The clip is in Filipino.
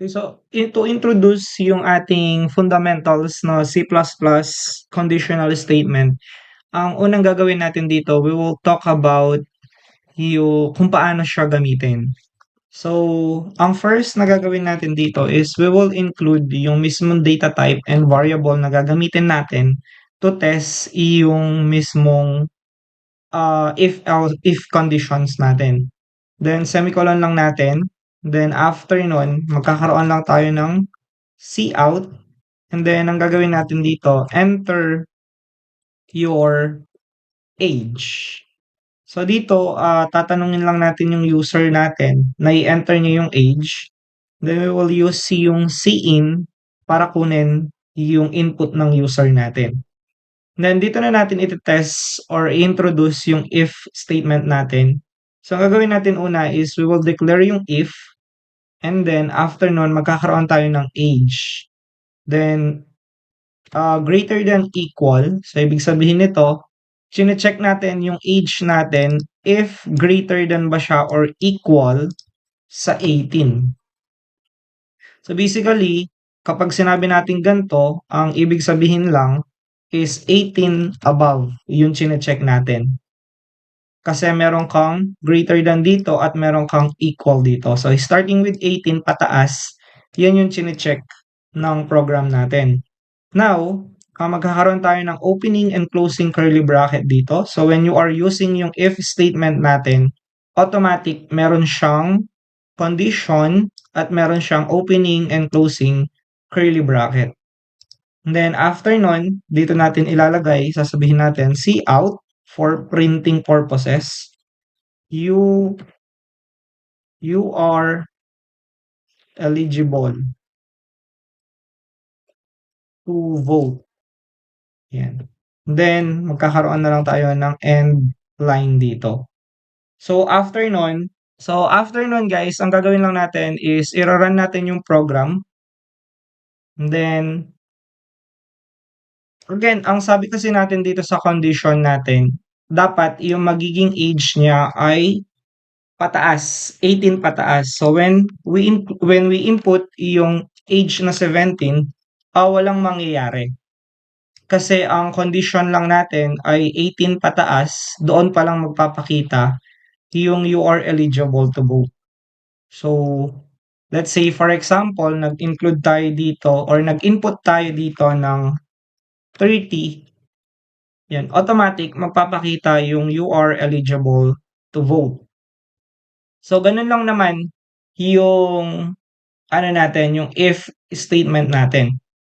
So, to introduce yung ating fundamentals no C++ conditional statement, ang unang gagawin natin dito, we will talk about yung kung paano siya gamitin. So, ang first na gagawin natin dito is we will include yung mismong data type and variable na gagamitin natin to test yung mismong if conditions natin. Then semicolon lang natin. Then after nun, magkakaroon lang tayo ng cout. And then ang gagawin natin dito, enter your age. So dito, tatanungin lang natin yung user natin na i-enter niya yung age. Then we will use yung cin para kunin yung input ng user natin. Then dito na natin iti-test or i-introduce yung if statement natin. So ang gagawin natin una is we will declare yung if, and then after nun magkakaroon tayo ng age. Then greater than equal, so ibig sabihin nito, chine-check natin yung age natin if greater than ba siya or equal sa 18. So basically, kapag sinabi natin ganito, ang ibig sabihin lang is 18 above yung chine-check natin. Kasi meron kang greater than dito at meron kang equal dito. So starting with 18 pataas, yan yung chine-check ng program natin. Now, magkakaroon tayo ng opening and closing curly bracket dito. So when you are using yung if statement natin, automatic meron siyang condition at meron siyang opening and closing curly bracket. And then after nun, dito natin ilalagay, sasabihin natin cout for printing purposes. You are eligible to vote. Yan. Then, magkakaroon na lang tayo ng end line dito. So, after nun guys, ang gagawin lang natin is i-run natin yung program. And then, again, ang sabi kasi natin dito sa condition natin, dapat yung magiging age niya ay pataas, 18 pataas. So, when we input yung age na 17, walang mangyayari. Kasi ang condition lang natin ay 18 pataas, doon pa lang magpapakita yung you are eligible to vote. So, let's say for example, nag-include tayo dito or nag-input tayo dito ng 30, yan, automatic magpapakita yung you are eligible to vote. So, ganun lang naman yung ano natin, yung if statement natin.